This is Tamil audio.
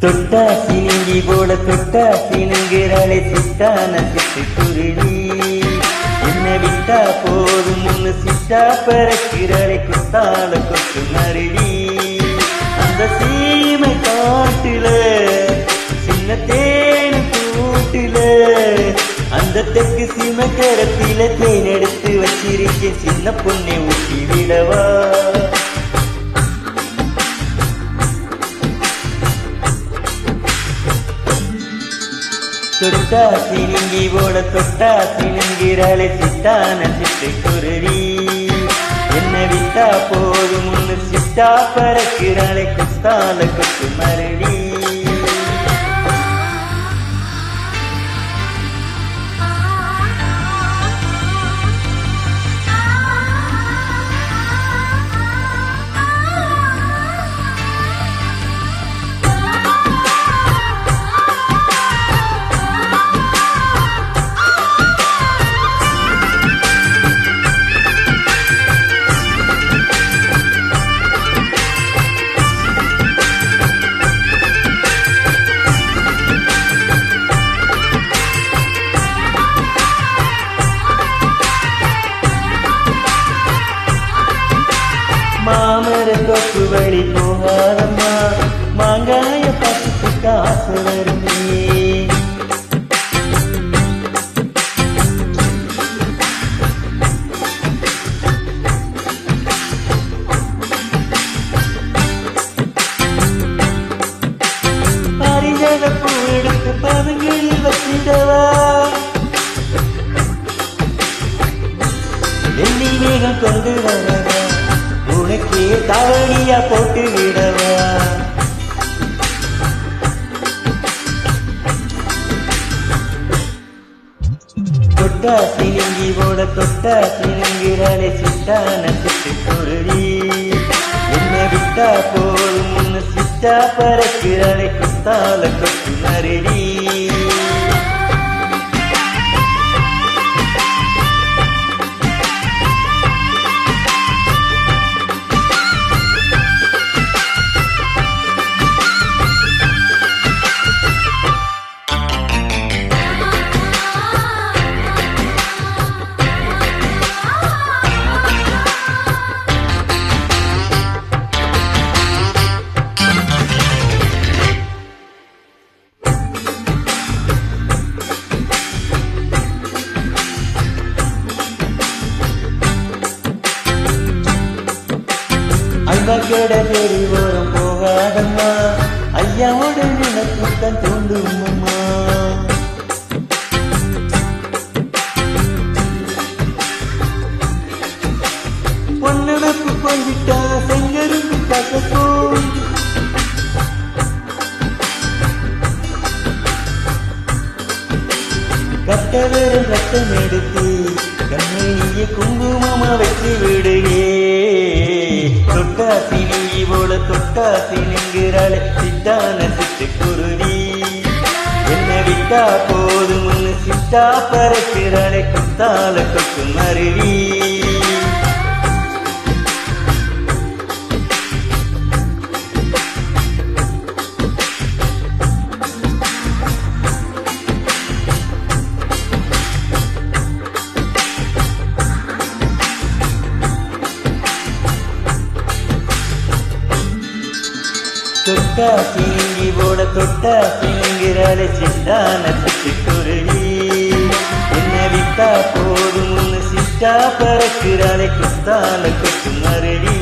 தொட்டா சினிங்கி போல தொட்டா சினுங்கிறாளே சிட்டான சிட்டுக்குருவி. என்ன விட்டா போதும் முன்னு சிட்டா பறக்கிறாளே குத்தால கொத்து மருவி. அந்த சீமை காட்டுல சின்ன தேனு கூட்டுல அந்த தெற்கு சீமை கரத்தில தேன் எடுத்து வச்சிருக்கேன் சின்ன பொண்ணை ஊட்டி விடவா. தொட்டா சினுங்கி போல தொட்டா சினுங்கிறாளே சிட்டான சிட்டுக்குருவி. என்ன விட்டா போதும் முன்னு சிட்டா பறக்கிறாளே குத்தால கொத்து மருவி. மாமர தொப்பு வழி போகாதம்மா மாங்காய பசுக்கு காசு வருமே. பரிஜக பூ எடுத்து பதுங்களில் வச்சிடவா. வெள்ளி மேகம் கொண்டு வரவா உனக்கே தவணியா போட்டு விடவா. தொட்டா சினுங்கி போல தொட்டா சினுங்கிறாளே சிட்டான சிட்டுக்குருவி. என்ன விட்டா போதும் முன்னு சிட்டா பறக்கிறாளே குத்தால கொத்து மருவி. ஐம்பக்கட தேடி வரும் போகாதம்மா ஐயாவோட நினைப்புத்தான் தோண்டுமம்மா. பொன்னடப்பு போய்விட்டா செங்கருக்கு பக்கத்தோம். கட்டவரும் ரத்தம் எடுத்து கண்ணையே குங்குமமா வச்சு விடுகே. தொட்டா சினுங்கி போல தொட்டா சினுங்கிறாளே சிட்டான சிட்டுக்குருவி. என்ன விட்டா போதும் முன்னு சிட்டா பறக்கிறாளே குத்தால கொத்து மருவி. தொட்டா சினுங்கி போல தொட்டா சினுங்கிறாளே சிட்டான சிட்டுக்குருவி. என்ன விட்டா போதும் முன்னு சிட்டா பறக்கிறாளே குத்தால கொத்து மருவி.